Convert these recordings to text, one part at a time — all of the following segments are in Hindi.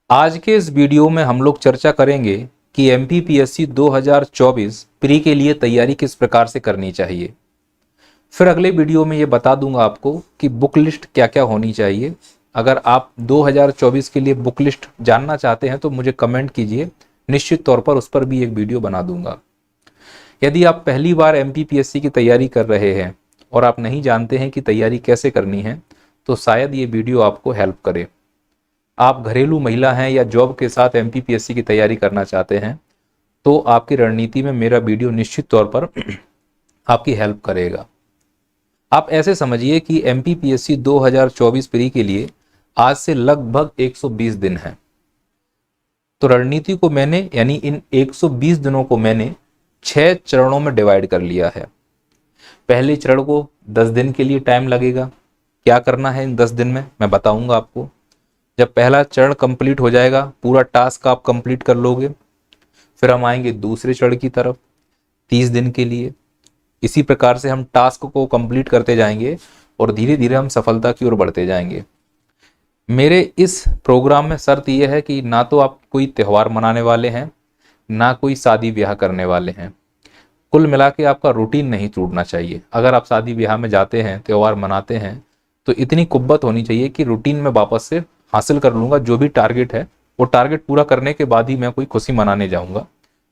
आज के इस वीडियो में हम लोग चर्चा करेंगे कि एमपीपीएससी 2024 प्री के लिए तैयारी किस प्रकार से करनी चाहिए। फिर अगले वीडियो में ये बता दूंगा आपको कि बुक लिस्ट क्या क्या होनी चाहिए। अगर आप 2024 के लिए बुक लिस्ट जानना चाहते हैं तो मुझे कमेंट कीजिए, निश्चित तौर पर उस पर भी एक वीडियो बना दूंगा। यदि आप पहली बार एमपीपीएससी की तैयारी कर रहे हैं और आप नहीं जानते हैं कि तैयारी कैसे करनी है, तो शायद ये वीडियो आपको हेल्प करे। आप घरेलू महिला हैं या जॉब के साथ एमपीपीएससी की तैयारी करना चाहते हैं तो आपकी रणनीति में मेरा वीडियो निश्चित तौर पर आपकी हेल्प करेगा। आप ऐसे समझिए कि एमपीपीएससी 2024 प्री के लिए आज से लगभग 120 दिन है। तो रणनीति को मैंने यानी इन 120 दिनों को मैंने 6 चरणों में डिवाइड कर लिया है। पहले चरण को 10 दिन के लिए टाइम लगेगा। क्या करना है इन 10 दिन में मैं बताऊंगा आपको। जब पहला चरण कंप्लीट हो जाएगा, पूरा टास्क आप कंप्लीट कर लोगे, फिर हम आएंगे दूसरे चरण की तरफ 30 दिन के लिए। इसी प्रकार से हम टास्क को कंप्लीट करते जाएंगे और धीरे धीरे हम सफलता की ओर बढ़ते जाएंगे। मेरे इस प्रोग्राम में शर्त यह है कि ना तो आप कोई त्यौहार मनाने वाले हैं, ना कोई शादी ब्याह करने वाले हैं। कुल मिला के आपका रूटीन नहीं टूटना चाहिए। अगर आप शादी ब्याह में जाते हैं, त्यौहार मनाते हैं, तो इतनी कुव्वत होनी चाहिए कि रूटीन में वापस से हासिल कर लूंगा। जो भी टारगेट है वो टारगेट पूरा करने के बाद ही मैं कोई खुशी मनाने जाऊंगा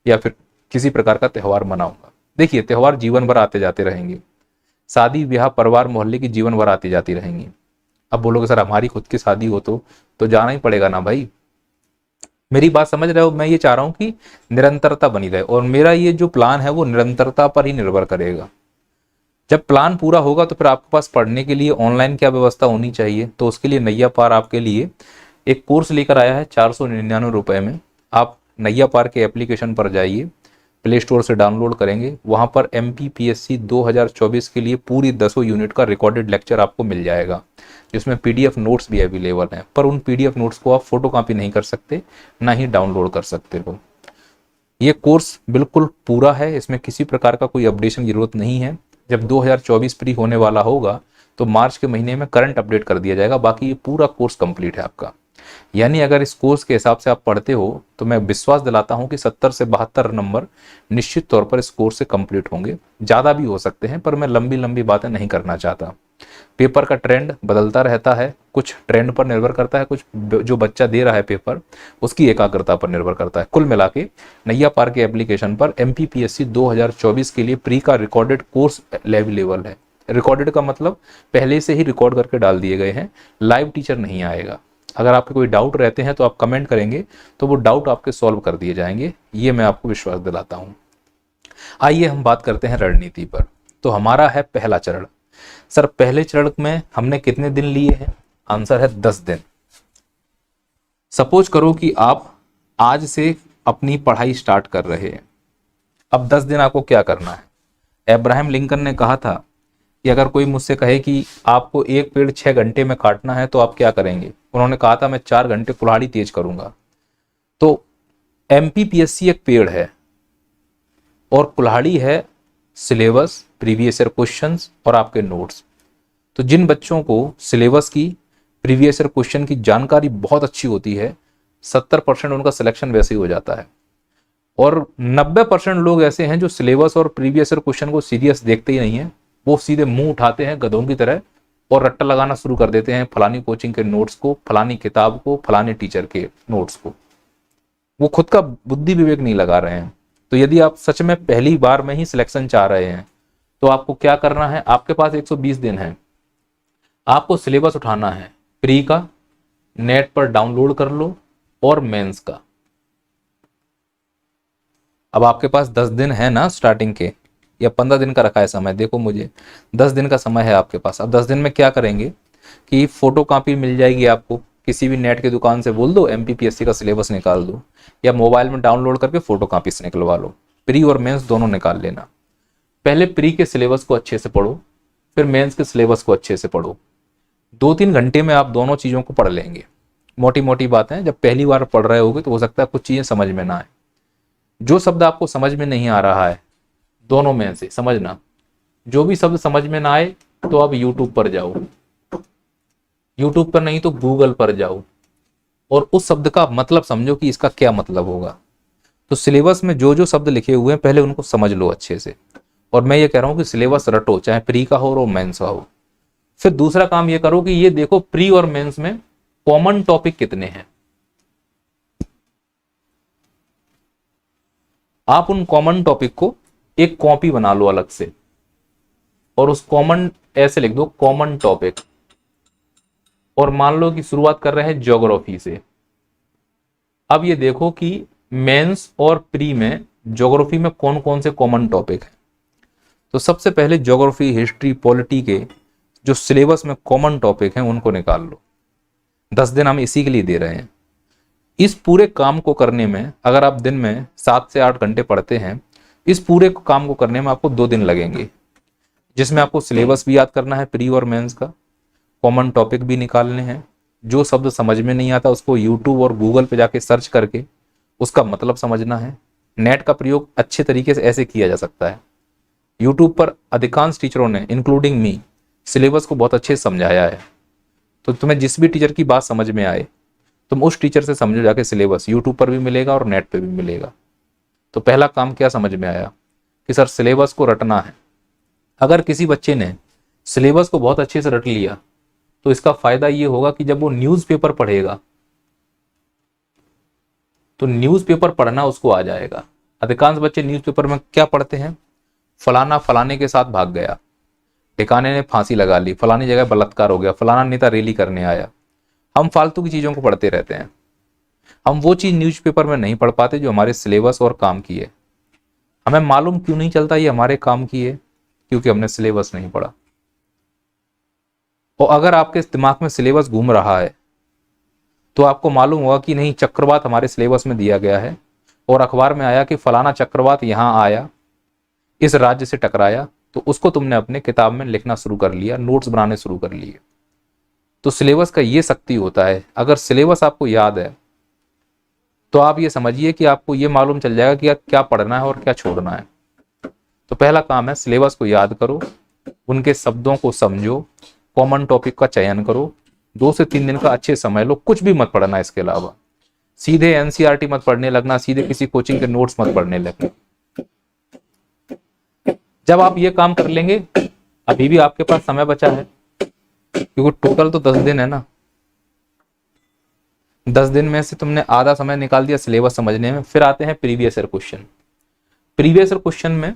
या फिर किसी प्रकार का त्यौहार मनाऊंगा। देखिए, त्यौहार जीवन भर आते जाते रहेंगे, शादी ब्याह परिवार मोहल्ले की जीवन भर आती जाती रहेंगी। अब बोलोगे सर हमारी खुद की शादी हो तो जाना ही पड़ेगा ना भाई। मेरी बात समझ रहे हो? मैं ये चाह रहा हूं कि निरंतरता बनी रहे और मेरा ये जो प्लान है वो निरंतरता पर ही निर्भर करेगा। जब प्लान पूरा होगा तो फिर आपके पास पढ़ने के लिए ऑनलाइन क्या व्यवस्था होनी चाहिए, तो उसके लिए नैया पार आपके लिए एक कोर्स लेकर आया है 499 रुपए में। आप नैया पार के एप्लीकेशन पर जाइए, प्ले स्टोर से डाउनलोड करेंगे, वहां पर एमपीपीएससी 2024 के लिए पूरी 10 यूनिट का रिकॉर्डेड लेक्चर आपको मिल जाएगा, जिसमें पीडीएफ नोट्स भी अवेलेबल हैं। पर उन पीडीएफ नोट्स को आप फोटो कॉपी नहीं कर सकते, ना ही डाउनलोड कर सकते हो। ये कोर्स बिल्कुल पूरा है, इसमें किसी प्रकार का कोई अपडेशन की जरूरत नहीं है। जब 2024 प्री होने वाला होगा तो मार्च के महीने में करंट अपडेट कर दिया जाएगा। बाकी ये पूरा कोर्स कंप्लीट है आपका। यानी अगर इस कोर्स के हिसाब से आप पढ़ते हो तो मैं विश्वास दिलाता हूं कि 70 से 72 नंबर निश्चित तौर पर इस कोर्स से कंप्लीट होंगे। ज़्यादा भी हो सकते हैं, पर मैं लंबी लंबी बातें नहीं करना चाहता। पेपर का ट्रेंड बदलता रहता है, कुछ ट्रेंड पर निर्भर करता है, कुछ जो बच्चा दे रहा है पेपर उसकी एकाग्रता पर निर्भर करता है। कुल मिला के नैया पार के एप्लीकेशन पर एमपीपीएससी 2024 के लिए प्री का रिकॉर्डेड कोर्स अवेलेबल है। रिकॉर्डेड का मतलब पहले से ही रिकॉर्ड करके डाल दिए गए हैं, लाइव टीचर नहीं आएगा। अगर आपके कोई डाउट रहते हैं तो आप कमेंट करेंगे तो वो डाउट आपके सॉल्व कर दिए जाएंगे, ये मैं आपको विश्वास दिलाता हूं। आइए हम बात करते हैं रणनीति पर। तो हमारा है पहला चरण। सर पहले चरण में हमने कितने दिन लिए हैं? आंसर है 10 दिन। सपोज करो कि आप आज से अपनी पढ़ाई स्टार्ट कर रहे हैं। अब 10 दिन आपको क्या करना है? अब्राहम लिंकन ने कहा था कि अगर कोई मुझसे कहे कि आपको एक पेड़ 6 घंटे में काटना है तो आप क्या करेंगे? उन्होंने कहा था मैं 4 घंटे कुल्हाड़ी तेज करूंगा। तो एमपीपीएससी एक पेड़ है और कुल्हाड़ी है सिलेबस, प्रीवियस ईयर क्वेश्चंस और आपके नोट्स। तो जिन बच्चों को सिलेबस की, प्रीवियस ईयर क्वेश्चन की जानकारी बहुत अच्छी होती है, 70% उनका सिलेक्शन वैसे ही हो जाता है। और 90% लोग ऐसे हैं जो सिलेबस और प्रीवियस ईयर क्वेश्चन को सीरियस देखते ही नहीं है। वो सीधे मुंह उठाते हैं गधों की तरह और रट्टा लगाना शुरू कर देते हैं फलानी कोचिंग के नोट्स को, फलानी किताब को, फलाने टीचर के नोट्स को। वो खुद का बुद्धि विवेक नहीं लगा रहे हैं। तो यदि आप सच में पहली बार में ही सिलेक्शन चाह रहे हैं तो आपको क्या करना है? आपके पास 120 दिन है। आपको सिलेबस उठाना है प्री का, नेट पर डाउनलोड कर लो, और मेंस का। अब आपके पास 10 दिन है ना स्टार्टिंग के, या 15 दिन का रखा है समय? देखो मुझे 10 दिन का समय है आपके पास। अब 10 दिन में क्या करेंगे कि फोटो कॉपी मिल जाएगी आपको, किसी भी नेट की दुकान से बोल दो एमपीपीएससी का सिलेबस निकाल दो, या मोबाइल में डाउनलोड करके फोटो कॉपी से निकलवा लो। प्री और मेंस दोनों निकाल लेना। पहले प्री के सिलेबस को अच्छे से पढ़ो, फिर मेंस के सिलेबस को अच्छे से पढ़ो। 2-3 घंटे में आप दोनों चीज़ों को पढ़ लेंगे। मोटी मोटी बातें, जब पहली बार पढ़ रहे होगे तो हो सकता है कुछ चीज़ें समझ में ना आए। जो शब्द आपको समझ में नहीं आ रहा है दोनों में से समझना, जो भी शब्द समझ में ना आए तो आप यूट्यूब पर जाओ, यूट्यूब पर नहीं तो गूगल पर जाओ, और उस शब्द का मतलब समझो कि इसका क्या मतलब होगा। तो सिलेबस में जो जो शब्द लिखे हुए हैं पहले उनको समझ लो अच्छे से। और मैं ये कह रहा हूं कि सिलेबस रटो, चाहे प्री का हो और मेंस का हो। फिर दूसरा काम ये करो कि ये देखो प्री और मेंस में कॉमन टॉपिक कितने हैं। आप उन कॉमन टॉपिक को एक कॉपी बना लो अलग से, और उस कॉमन ऐसे लिख दो कॉमन टॉपिक, और मान लो कि शुरुआत कर रहे हैं ज्योग्राफी से। अब ये देखो कि मेंस और प्री में ज्योग्राफी में कौन कौन से कॉमन टॉपिक हैं। तो सबसे पहले ज्योग्राफी, हिस्ट्री, पॉलिटी के जो सिलेबस में कॉमन टॉपिक हैं उनको निकाल लो। 10 दिन हम इसी के लिए दे रहे हैं। इस पूरे काम को करने में अगर आप दिन में 7 से 8 घंटे पढ़ते हैं, इस पूरे काम को करने में आपको 2 दिन लगेंगे, जिसमें आपको सिलेबस भी याद करना है प्री और मेंस का, कॉमन टॉपिक भी निकालने हैं, जो शब्द समझ में नहीं आता उसको यूट्यूब और गूगल पे जाके सर्च करके उसका मतलब समझना है। नेट का प्रयोग अच्छे तरीके से ऐसे किया जा सकता है। यूट्यूब पर अधिकांश टीचरों ने इंक्लूडिंग मी सिलेबस को बहुत अच्छे से समझाया है। तो तुम्हें जिस भी टीचर की बात समझ में आए तुम उस टीचर से समझो जाके। सिलेबस यूट्यूब पर भी मिलेगा और नेट पे भी मिलेगा। तो पहला काम क्या समझ में आया कि सर सिलेबस को रटना है। अगर किसी बच्चे ने सिलेबस को बहुत अच्छे से रट लिया तो इसका फायदा ये होगा कि जब वो न्यूज़पेपर पढ़ेगा तो न्यूज़पेपर पढ़ना उसको आ जाएगा। अधिकांश बच्चे न्यूज़पेपर में क्या पढ़ते हैं, फलाना फलाने के साथ भाग गया, ठिकाने ने फांसी लगा ली, फलानी जगह बलात्कार हो गया, फलाना नेता रैली करने आया। हम फालतू की चीजों को पढ़ते रहते हैं। हम वो चीज न्यूज़पेपर में नहीं पढ़ पाते जो हमारे सिलेबस और काम की है। हमें मालूम क्यों नहीं चलता ये हमारे काम की है, क्योंकि हमने सिलेबस नहीं पढ़ा। और अगर आपके दिमाग में सिलेबस घूम रहा है तो आपको मालूम होगा कि नहीं, चक्रवात हमारे सिलेबस में दिया गया है और अखबार में आया कि फलाना चक्रवात यहां आया, इस राज्य से टकराया, तो उसको तुमने अपने किताब में लिखना शुरू कर लिया, नोट्स बनाने शुरू कर लिए। तो सिलेबस का ये शक्ति होता है। अगर सिलेबस आपको याद है तो आप ये समझिए कि आपको ये मालूम चल जाएगा कि क्या पढ़ना है और क्या छोड़ना है। तो पहला काम है सिलेबस को याद करो, उनके शब्दों को समझो, कॉमन टॉपिक का चयन करो, 2 से 3 दिन का अच्छे समय लो, कुछ भी मत पढ़ना। इसके अलावा सीधे एनसीईआरटी मत पढ़ने लगना, सीधे किसी कोचिंग के नोट्स मत पढ़ने लगना। जब आप ये काम कर लेंगे, अभी भी आपके पास समय बचा है क्योंकि टोटल तो 10 दिन है ना। 10 दिन में से तुमने आधा समय निकाल दिया सिलेबस समझने में। फिर आते हैं previous year question. Previous year question में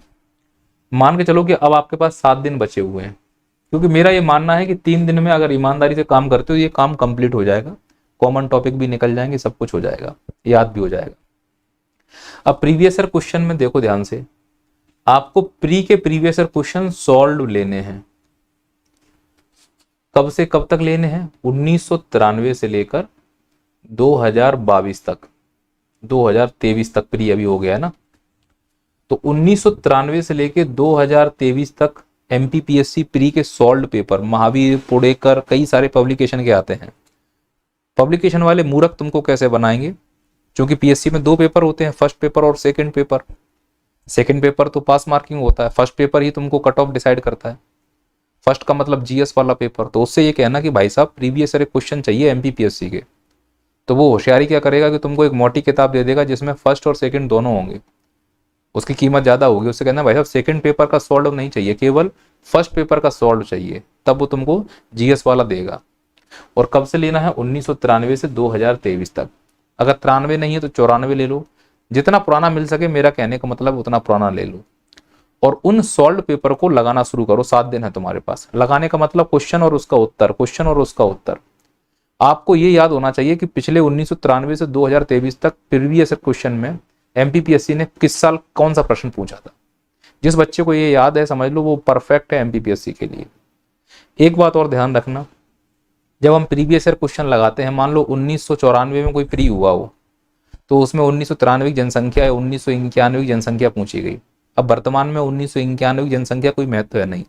मान के चलो कि अब आपके पास 7 दिन बचे हुए हैं, क्योंकि मेरा ये मानना है कि 3 दिन में अगर ईमानदारी से काम करते हो ये काम कंप्लीट हो जाएगा, कॉमन टॉपिक भी निकल जाएंगे, सब कुछ हो जाएगा, याद भी हो जाएगा। अब प्रीवियस ईयर क्वेश्चन में देखो ध्यान से, आपको प्री के प्रीवियस ईयर क्वेश्चन सॉल्व लेने हैं। कब से कब तक लेने हैं? 1993 से लेकर 2022 तक, 2023 तक प्री अभी हो गया है ना। तो 1993 से लेकर 2023 तक एमपीपीएससी प्री के सॉल्व पेपर, महावीर, पुणेकर, कई सारे पब्लिकेशन के आते हैं। पब्लिकेशन वाले मूर्ख तुमको कैसे बनाएंगे? क्योंकि पीएससी में 2 पेपर होते हैं, फर्स्ट पेपर और सेकंड पेपर। सेकंड पेपर तो पास मार्किंग होता है, फर्स्ट पेपर ही तुमको कट ऑफ डिसाइड करता है। फर्स्ट का मतलब जीएस वाला पेपर। तो उससे ये कहना कि भाई साहब प्रीवियस ईयर क्वेश्चन चाहिए एमपीपीएससी के, तो वो होशियारी क्या करेगा कि तुमको एक मोटी किताब दे देगा जिसमें फर्स्ट और सेकंड दोनों होंगे। उसकी कीमत ज्यादा होगी। उससे कहना भाई साहब सेकंड पेपर का सॉल्व नहीं चाहिए, केवल फर्स्ट पेपर का सॉल्व चाहिए, तब वो तुमको जीएस वाला देगा। और कब से लेना है? 1993 से 2023 तक। अगर 93 नहीं है तो 94 ले लो, जितना पुराना मिल सके, मेरा कहने का मतलब उतना पुराना ले लो। और उन सॉल्व पेपर को लगाना शुरू करो। 7 दिन है तुम्हारे पास। लगाने का मतलब क्वेश्चन और उसका उत्तर, क्वेश्चन और उसका उत्तर। आपको ये याद होना चाहिए कि पिछले 1993 से 2023 तक प्रीवियस क्वेश्चन में एमपीपीएससी ने किस साल कौन सा प्रश्न पूछा था। जिस बच्चे को ये याद है समझ लो वो परफेक्ट है एमपीपीएससी के लिए। एक बात और ध्यान रखना, जब हम प्रीवियस ईयर क्वेश्चन लगाते हैं, मान लो 1994 में कोई प्री हुआ हो तो उसमें 1993 की जनसंख्या या 1991 की जनसंख्या पूछी गई। अब वर्तमान में 1991 की जनसंख्या कोई महत्व है नहीं,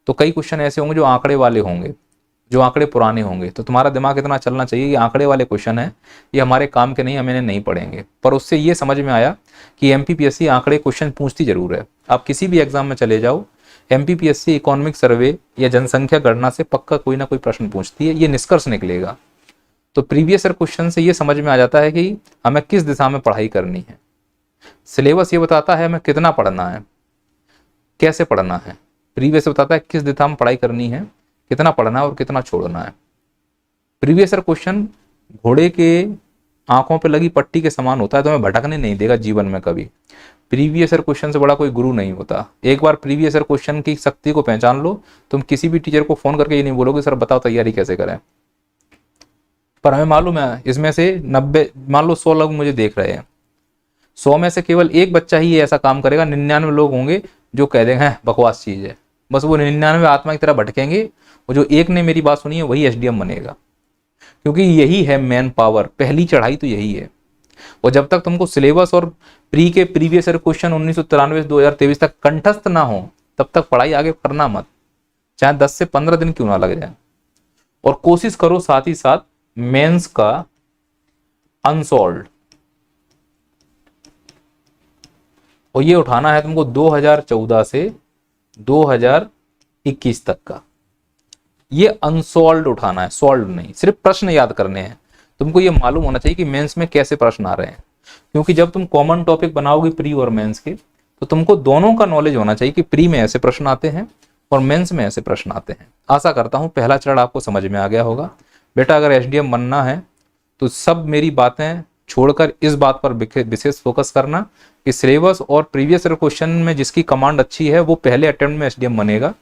तो कई क्वेश्चन ऐसे होंगे जो आंकड़े वाले होंगे, जो आंकड़े पुराने होंगे। तो तुम्हारा दिमाग इतना चलना चाहिए कि आंकड़े वाले क्वेश्चन है, ये हमारे काम के नहीं, हम इन्हें नहीं पढ़ेंगे। पर उससे ये समझ में आया कि एमपीपीएससी आंकड़े क्वेश्चन पूछती जरूर है। आप किसी भी एग्जाम में चले जाओ, एमपीपीएससी इकोनॉमिक सर्वे या जनसंख्या गणना से पक्का कोई ना कोई प्रश्न पूछती है, ये निष्कर्ष निकलेगा। तो प्रीवियस ईयर क्वेश्चन से ये समझ में आ जाता है कि हमें किस दिशा में पढ़ाई करनी है। सिलेबस ये बताता है हमें कितना पढ़ना है, कैसे पढ़ना है। प्रीवियस बताता है किस दिशा में पढ़ाई करनी है, कितना पढ़ना है और कितना छोड़ना है। प्रीवियस ईयर क्वेश्चन घोड़े के आंखों पे लगी पट्टी के समान होता है, तो हमें भटकने नहीं देगा जीवन में कभी। प्रीवियस ईयर क्वेश्चन से बड़ा कोई गुरु नहीं होता। एक बार प्रीवियस ईयर क्वेश्चन की शक्ति को पहचान लो, तुम किसी भी टीचर को फोन करके ये नहीं बोलोगे सर बताओ तैयारी कैसे करें। पर हमें मालूम है इसमें से 90, मान लो 100 लोग मुझे देख रहे हैं, 100 में से केवल एक बच्चा ही ऐसा काम करेगा, 99 लोग होंगे जो कह देंगे हैं बकवास चीज है। बस वो 99 आत्मा की तरह भटकेंगे, और जो एक ने मेरी बात सुनी है वही एसडीएम बनेगा, क्योंकि यही है मेन पावर। पहली चढ़ाई तो यही है। और जब तक तुमको सिलेबस और प्री के प्रीवियस ईयर क्वेश्चन 1993 2023 तक कंठस्थ ना हो, तब तक पढ़ाई आगे करना मत, चाहे 10 से 15 दिन क्यों ना लग जाए। और कोशिश करो साथ ही साथ मेंस का अनसॉल्व्ड, और ये उठाना है तुमको 2014 से 2021 तक का। ये अनसॉल्व्ड उठाना है, सॉल्व नहीं। सिर्फ प्रश्न याद करने हैं। तुमको ये मालूम होना चाहिए कि मेंस में कैसे प्रश्न आ रहे हैं, क्योंकि जब तुम कॉमन टॉपिक बनाओगे प्री और मेंस के, तो तुमको दोनों का नॉलेज होना चाहिए कि प्री में ऐसे प्रश्न आते हैं और मेंस में ऐसे प्रश्न आते हैं। आशा करता हूं पहला चरण आपको समझ में आ गया होगा। बेटा अगर एसडीएम बनना है तो सब मेरी बातें छोड़कर इस बात पर विशेष फोकस करना कि सिलेबस और प्रीवियस ईयर क्वेश्चन में जिसकी कमांड अच्छी है वो पहले अटेम्प्ट में एसडीएम बनेगा,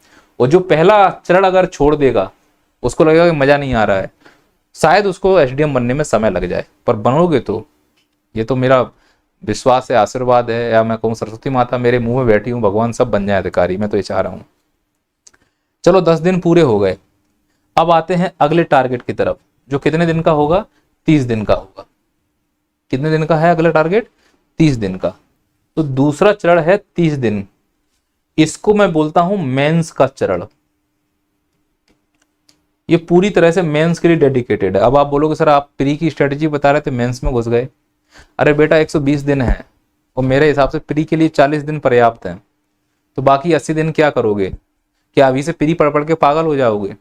और जो पहला चरण अगर छोड़ देगा उसको लगेगा कि मजा नहीं आ रहा है, शायद उसको एसडीएम बनने में समय लग जाए, पर बनोगे तो, ये तो मेरा विश्वास है, आशीर्वाद है, या मैं कहूँ सरस्वती माता मेरे मुंह में बैठी हूँ, भगवान सब बन जाए अधिकारी, मैं तो ये चाह रहा हूँ। चलो 10 दिन पूरे हो गए, अब आते हैं अगले टारगेट की तरफ, जो कितने दिन का होगा? 30 दिन का होगा। कितने दिन का है अगला टारगेट? 30 दिन का। तो दूसरा चरण है 30 दिन, इसको मैं बोलता हूं मेंस का चरण। ये पूरी तरह से मेंस के लिए डेडिकेटेड है। अब आप बोलोगे सर आप प्री की स्ट्रेटेजी बता रहे थे मेंस में घुस गए। अरे बेटा 120 दिन है, और मेरे हिसाब से प्री के लिए 40 दिन पर्याप्त है, तो बाकी 80 दिन क्या करोगे? क्या अभी से प्री पढ़ पढ़ के पागल हो जाओगे?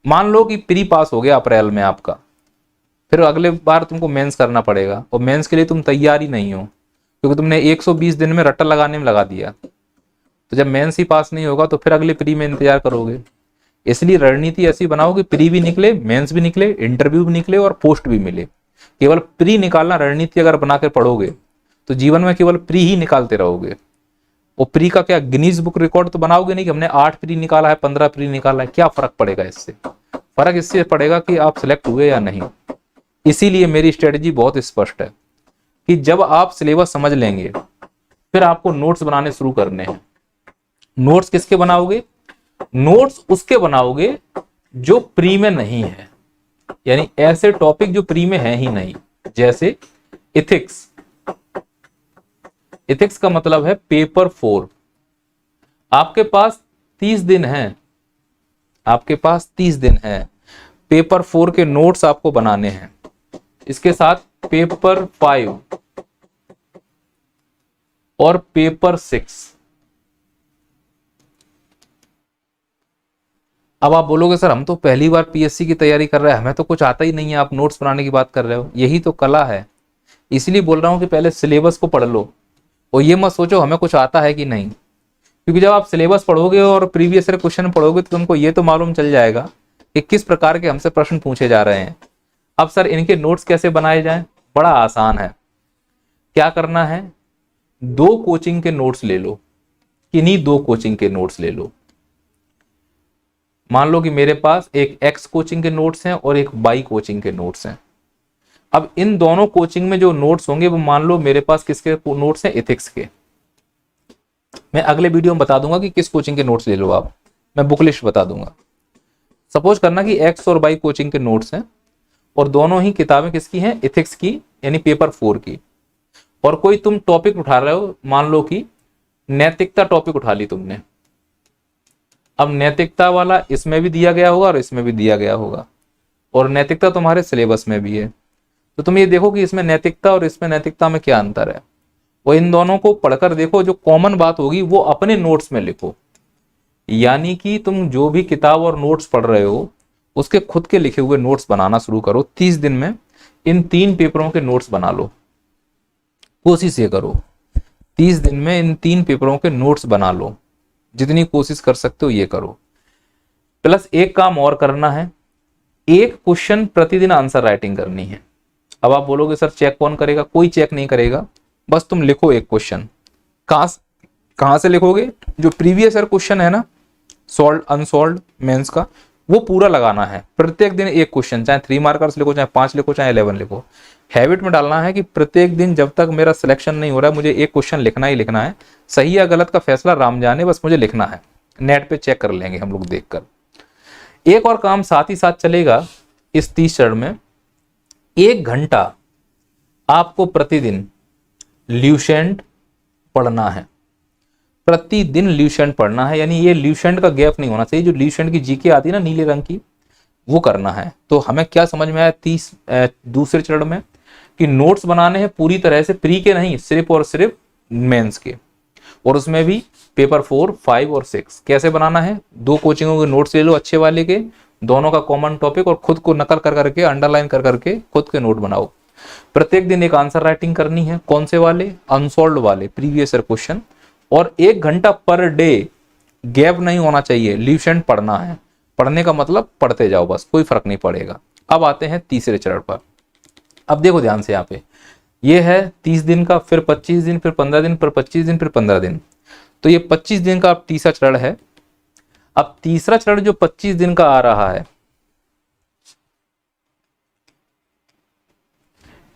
मान लो कि प्री पास हो गया अप्रैल में आपका, फिर अगले बार तुमको मेंस करना पड़ेगा, और मेंस के लिए तुम तैयार ही नहीं हो, क्योंकि तुमने 120 दिन में रट्टा लगाने में लगा दिया। तो जब मेंस ही पास नहीं होगा तो फिर अगले प्री में इंतजार करोगे। इसलिए रणनीति ऐसी बनाओ कि प्री भी निकले, मेंस भी निकले, इंटरव्यू भी निकले और पोस्ट भी मिले। केवल प्री निकालना रणनीति अगर बनाकर पढ़ोगे तो जीवन में केवल प्री ही निकालते रहोगे। और प्री का क्या गिनीज बुक रिकॉर्ड तो बनाओगे नहीं कि हमने 8 प्री निकाला है, 15 प्री निकाला है। क्या फर्क पड़ेगा इससे? फर्क इससे पड़ेगा कि आप सिलेक्ट हुए या नहीं। इसीलिए मेरी स्ट्रेटेजी बहुत स्पष्ट है कि जब आप सिलेबस समझ लेंगे फिर आपको नोट्स बनाने शुरू करने हैं। नोट्स किसके बनाओगे? नोट्स उसके बनाओगे जो प्री में नहीं है, यानी ऐसे टॉपिक जो प्री में है ही नहीं। जैसे इथिक्स। इथिक्स का मतलब है पेपर 4। आपके पास 30 दिन है, आपके पास 30 दिन है। पेपर 4 के नोट्स आपको बनाने हैं। इसके साथ पेपर 5 और पेपर 6। अब आप बोलोगे सर हम तो पहली बार पीएससी की तैयारी कर रहे हैं, हमें तो कुछ आता ही नहीं है, आप नोट्स बनाने की बात कर रहे हो। यही तो कला है। इसलिए बोल रहा हूं कि पहले सिलेबस को पढ़ लो, और ये मत सोचो हमें कुछ आता है कि नहीं, क्योंकि जब आप सिलेबस पढ़ोगे और प्रीवियस ईयर क्वेश्चन पढ़ोगे तो तुमको ये तो मालूम चल जाएगा कि किस प्रकार के हमसे प्रश्न पूछे जा रहे हैं। अब सर इनके नोट्स कैसे बनाए जाएं? बड़ा आसान है। क्या करना है? 2 कोचिंग के नोट्स ले लो, किन्हीं 2 कोचिंग के नोट्स ले लो। मान लो कि मेरे पास एक एक्स कोचिंग के नोट्स हैं और एक वाई कोचिंग के नोट्स हैं। अब इन दोनों कोचिंग में जो नोट्स होंगे वो मान लो मेरे पास किसके नोट्स हैं? एथिक्स के। मैं अगले वीडियो में बता दूंगा कि किस कोचिंग के नोट्स ले लो आप, मैं बुक लिस्ट बता दूंगा। सपोज करना कि एक्स और वाई कोचिंग के नोट्स हैं और दोनों ही किताबें किसकी हैं? एथिक्स की, यानी पेपर 4 की। और कोई तुम टॉपिक उठा रहे हो, मान लो कि नैतिकता टॉपिक उठा ली तुमने। अब नैतिकता वाला इसमें भी दिया गया होगा और इसमें भी दिया गया होगा, और नैतिकता तुम्हारे सिलेबस में भी है। तो तुम ये देखो कि इसमें नैतिकता और इसमें नैतिकता में क्या अंतर है, वो इन दोनों को पढ़कर देखो। जो कॉमन बात होगी वो अपने नोट्स में लिखो। यानी कि तुम जो भी किताब और नोट्स पढ़ रहे हो उसके खुद के लिखे हुए नोट्स बनाना शुरू करो। 30 दिन में इन 3 पेपरों के नोट्स बना लो, कोशिश ये करो 30 दिन में इन 3 पेपरों के नोट्स बना लो, जितनी कोशिश कर सकते हो ये करो। प्लस एक काम और करना है, एक क्वेश्चन प्रतिदिन आंसर राइटिंग करनी है। अब आप बोलोगे सर चेक कौन करेगा? कोई चेक नहीं करेगा, बस तुम लिखो एक क्वेश्चन। कहां से लिखोगे? जो प्रीवियस ईयर क्वेश्चन है ना, सॉल्व अनसॉल्व मेंस का, वो पूरा लगाना है। प्रत्येक दिन एक क्वेश्चन, चाहे 3 मार्कर्स लिखो, चाहे 5 लिखो, चाहे 11 लिखो। हैबिट में डालना है कि प्रत्येक दिन जब तक मेरा सिलेक्शन नहीं हो रहा है, मुझे एक क्वेश्चन लिखना ही लिखना है। सही या गलत का फैसला राम जाने, बस मुझे लिखना है। नेट पे चेक कर लेंगे हम लोग देखकर। एक और काम साथ ही साथ चलेगा इस 30 चरण में, 1 घंटा आपको प्रतिदिन ल्यूसेंट पढ़ना है। प्रतिदिन ल्यूसेंट पढ़ना है, यानी ये ल्यूसेंट का गैप नहीं होना चाहिए। जो ल्यूसेंट की जीके आती है ना नीले रंग की, वो करना है। तो हमें क्या समझ में आया दूसरे चरण में, कि नोट्स बनाने हैं पूरी तरह से प्री के नहीं, सिर्फ और सिर्फ मेंस के, और उसमें भी पेपर 4, 5 और 6। कैसे बनाना है? 2 कोचिंगों के नोट्स ले लो अच्छे वाले के, दोनों का कॉमन टॉपिक, और खुद को नकल कर करके अंडरलाइन कर करके खुद के नोट बनाओ। प्रत्येक दिन एक आंसर राइटिंग करनी है। कौन से वाले? अनसॉल्व्ड वाले प्रीवियस ईयर क्वेश्चन। और 1 घंटा पर डे गैप नहीं होना चाहिए, ल्यूसेंट पढ़ना है। पढ़ने का मतलब पढ़ते जाओ बस, कोई फर्क नहीं पड़ेगा। अब आते हैं तीसरे चरण पर। अब देखो ध्यान से, यहाँ पे ये है 30 दिन का, फिर 25 दिन, फिर 15 दिन, फिर 25 दिन, फिर 15 दिन। तो ये 25 दिन का अब तीसरा चरण है। अब तीसरा चरण जो 25 दिन का आ रहा है,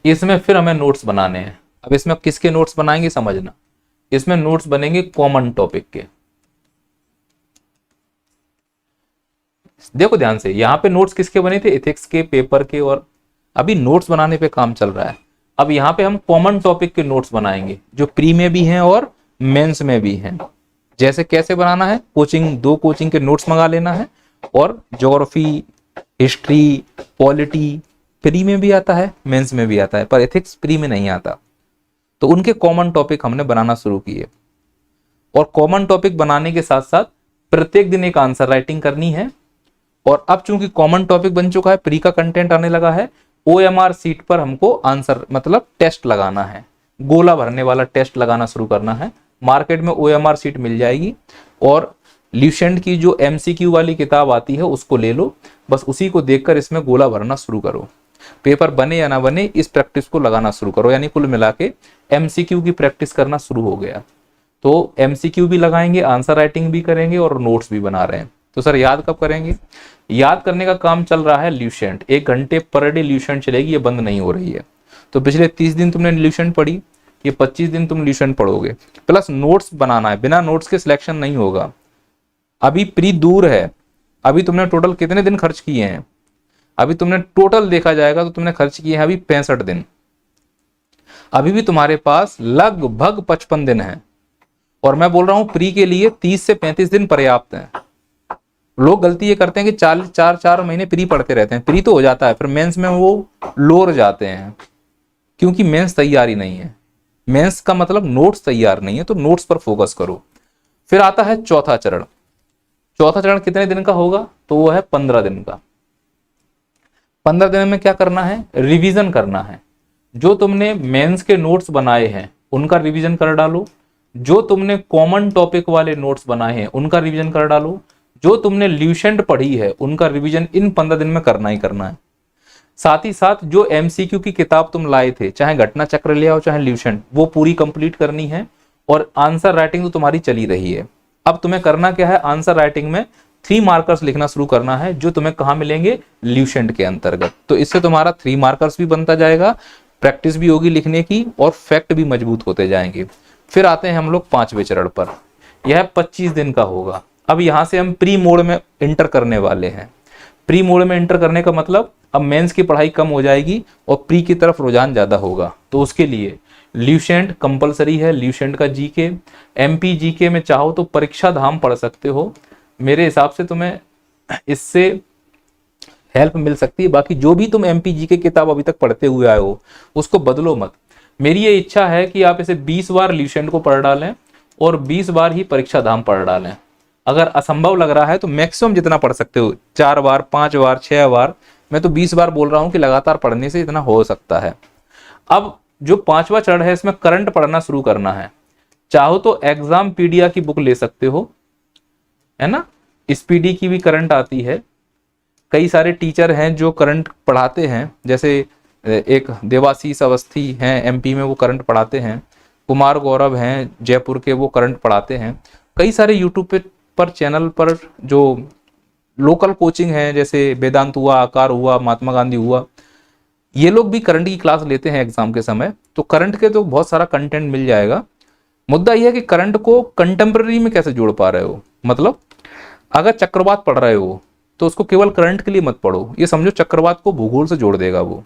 इसमें फिर हमें नोट्स बनाने हैं। अब इसमें किसके नोट्स बनाएंगे समझना, इसमें नोट्स बनेंगे कॉमन टॉपिक के। देखो ध्यान से, यहां पे नोट्स किसके बने थे? एथिक्स के, पेपर के, और अभी नोट्स बनाने पे काम चल रहा है। अब यहां पे हम कॉमन टॉपिक के नोट्स बनाएंगे, जो प्री में भी हैं और मेंस में भी हैं। जैसे कैसे बनाना है? 2 कोचिंग के नोट्स मंगा लेना है, और ज्योग्राफी, हिस्ट्री, पॉलिटी प्री में भी आता है, मेंस में भी आता है, पर एथिक्स प्री में नहीं आता। तो उनके कॉमन टॉपिक हमने बनाना शुरू किए, और कॉमन टॉपिक बनाने के साथ साथ प्रत्येक दिन एक आंसर राइटिंग करनी है। और अब चूंकि कॉमन टॉपिक बन चुका है, प्री का कंटेंट आने लगा है, OMR सीट पर हमको आंसर मतलब टेस्ट लगाना है, गोला भरने वाला टेस्ट लगाना शुरू करना है। मार्केट में OMR सीट मिल जाएगी, और ल्यूसेंट की जो MCQ वाली किताब आती है उसको ले लो, बस उसी को देखकर इसमें गोला भरना शुरू करो। पेपर बने या ना बने, इस प्रैक्टिस को लगाना शुरू करो। यानी कुल मिला के MCQ की प्रैक्टिस करना शुरू हो गया। तो MCQ भी लगाएंगे, आंसर राइटिंग भी करेंगे, और नोट्स भी बना रहे हैं। तो सर याद कब करेंगे? याद करने का काम चल रहा है ल्यूसेंट। 1 घंटे पर डे ल्यूसेंट चलेगी, ये बंद नहीं हो रही है। तो पिछले 30 दिन तुमने ल्यूसेंट पढ़ी, ये 25 दिन तुम ल्यूसेंट पढ़ोगे। प्लस नोट्स बनाना है, बिना नोट्स के सिलेक्शन नहीं होगा। अभी प्री दूर है, अभी तुमने टोटल कितने दिन खर्च किए हैं? अभी तुमने टोटल देखा जाएगा तो तुमने खर्च किए हैं अभी 65 दिन। अभी भी तुम्हारे पास लगभग 55 दिन है, और मैं बोल रहा हूं प्री के लिए 30 से 35 दिन पर्याप्त हैं। लोग गलती ये करते हैं कि 4 महीने प्री पढ़ते रहते हैं। प्री तो हो जाता है, फिर मेंस में वो लोर जाते हैं, क्योंकि मेंस तैयार ही नहीं है। मेंस का मतलब नोट्स तैयार नहीं है, तो नोट्स पर फोकस करो। फिर आता है चौथा चरण। चौथा चरण कितने दिन का होगा? तो वो है 15 दिन का। 15 दिन में क्या करना है? रिवीजन करना है। जो तुमने मेंस के नोट्स बनाए हैं उनका रिवीजन कर डालो, जो तुमने कॉमन टॉपिक वाले नोट्स बनाए हैं उनका रिवीजन कर डालो, जो तुमने ल्यूसेंट पढ़ी है उनका रिवीजन इन 15 दिन में करना ही करना है। साथ ही साथ जो MCQ की किताब तुम लाए थे, चाहे घटना चक्र ले आओ चाहे ल्यूसेंट, वो पूरी कंप्लीट करनी है। और आंसर राइटिंग तो तुम्हारी चली रही है। अब तुम्हें करना क्या है? आंसर राइटिंग में 3 मार्कर्स लिखना शुरू करना है, जो तुम्हें कहां मिलेंगे? ल्यूसेंट के अंतर्गत। तो इससे तुम्हारा 3 मार्कर्स भी बनता जाएगा, प्रैक्टिस भी होगी लिखने की, और फैक्ट भी मजबूत होते जाएंगे। फिर आते हैं हम लोग 5वें चरण पर। यह 25 दिन का होगा। अब यहां से हम प्री मोड में इंटर करने वाले हैं। प्री मोड में इंटर करने का मतलब अब मेंस की पढ़ाई कम हो जाएगी और प्री की तरफ रुझान ज्यादा होगा। तो उसके लिए ल्यूसेंट कंपलसरी है, ल्यूसेंट का जीके। MP जीके में चाहो तो परीक्षा धाम पढ़ सकते हो, मेरे हिसाब से तुम्हें इससे हेल्प मिल सकती है। बाकी जो भी तुम MP जीके किताब अभी तक पढ़ते हुए आए हो उसको बदलो मत। मेरी ये इच्छा है कि आप इसे 20 बार ल्यूसेंट को पढ़ डालें और 20 बार ही परीक्षा धाम पढ़ डालें। अगर असंभव लग रहा है तो मैक्सिमम जितना पढ़ सकते हो, 4 बार, 5 बार, 6 बार, मैं तो 20 बार बोल रहा हूं कि लगातार पढ़ने से इतना हो सकता है। अब जो 5वां चरण है, इसमें करंट पढ़ना शुरू करना है। चाहो तो एग्जाम पीडिया की बुक ले सकते हो, है ना, स्पीडी की भी करंट आती है। कई सारे टीचर हैं जो करंट पढ़ाते हैं, जैसे एक देवाशीष अवस्थी हैं एमपी में, वो करंट पढ़ाते हैं। कुमार गौरव हैं जयपुर के, वो करंट पढ़ाते हैं। कई सारे यूट्यूब पर चैनल पर जो लोकल कोचिंग है, जैसे वेदांत हुआ, आकार हुआ, महात्मा गांधी हुआ, ये लोग भी करंट की क्लास लेते हैं एग्जाम के समय। तो करंट के तो बहुत सारा कंटेंट मिल जाएगा। मुद्दा यह है कि करंट को कंटेम्प्रेरी में कैसे जोड़ पा रहे हो। मतलब अगर चक्रवात पढ़ रहे हो तो उसको केवल करंट के लिए मत पढ़ो, ये समझो चक्रवात को भूगोल से जोड़ देगा वो।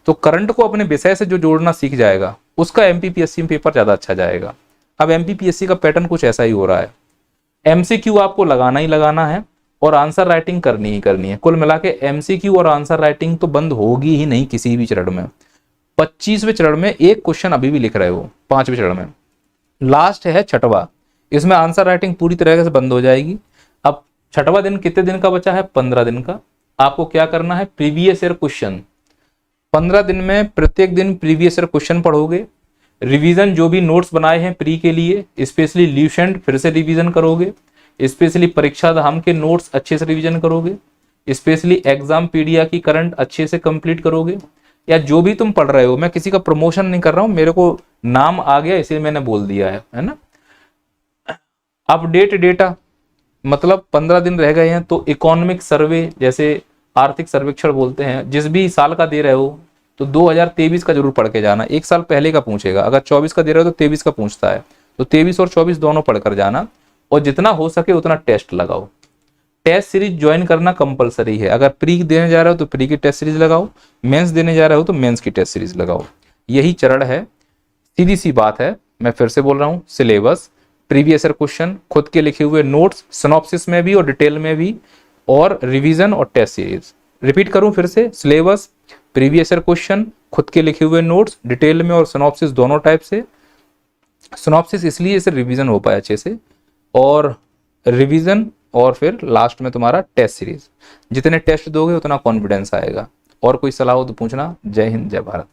तो करंट को अपने विषय से जो जोड़ना सीख जाएगा, उसका एमपीपीएससी में पेपर ज्यादा अच्छा जाएगा। अब एमपीपीएससी का पैटर्न कुछ ऐसा ही हो रहा है। एमसीक्यू आपको लगाना ही लगाना है और आंसर राइटिंग करनी ही करनी है। कुल मिला के एमसीक्यू और आंसर राइटिंग तो बंद होगी ही नहीं किसी भी चरण में। 25वें चरण में एक क्वेश्चन अभी भी लिख रहे हो, 5वें चरण में लास्ट है 6वां, इसमें आंसर राइटिंग पूरी तरह से बंद हो जाएगी। अब 6वां दिन कितने दिन का बचा है? 15 दिन का। आपको क्या करना है? प्रीवियस ईयर क्वेश्चन 15 दिन में प्रत्येक दिन प्रीवियस ईयर क्वेश्चन पढ़ोगे। रिवीजन जो भी नोट्स बनाए हैं प्री के लिए, स्पेशली ल्यूसेंट फिर से रिवीजन करोगे। स्पेशली परीक्षा धाम के नोट्स अच्छे से रिवीजन करोगे। स्पेशली एग्जाम पीडिया की करंट अच्छे से कंप्लीट करोगे। या जो भी तुम पढ़ रहे हो, मैं किसी का प्रमोशन नहीं कर रहा हूं, मेरे को नाम आ गया इसलिए मैंने बोल दिया है ना। अपडेट डेटा, मतलब 15 दिन रह गए हैं तो इकोनॉमिक सर्वे, जैसे आर्थिक सर्वेक्षण बोलते हैं, जिस भी साल का दे रहे हो तो 2023 का जरूर पढ़ के जाना। एक साल पहले का पूछेगा, अगर 24 का दे रहे हो तो 23 का पूछता है, तो 23 और 24 दोनों पढ़कर जाना। और जितना हो सके उतना टेस्ट लगाओ। टेस्ट सीरीज ज्वाइन करना कंपलसरी है। अगर प्री देने जा रहे हो तो प्री की टेस्ट सीरीज लगाओ, मेंस देने जा रहे हो तो मेंस की टेस्ट सीरीज लगाओ। यही चरण है, सीधी सी बात है। मैं फिर से बोल रहा हूं, सिलेबस, प्रीवियस ईयर क्वेश्चन, खुद के लिखे हुए नोट्स, सिनॉप्सिस में भी और डिटेल में भी, और रिवीजन और टेस्ट सीरीज। रिपीट करूं फिर से, सिलेबस, प्रीवियस ईयर क्वेश्चन, खुद के लिखे हुए नोट्स डिटेल में और सिनॉप्सिस दोनों टाइप से। सिनॉप्सिस इसलिए इसे रिवीजन हो पाए अच्छे से, और रिवीजन, और फिर लास्ट में तुम्हारा टेस्ट सीरीज। जितने टेस्ट दोगे उतना कॉन्फिडेंस आएगा। और कोई सलाह हो तो पूछना। जय हिंद, जय भारत।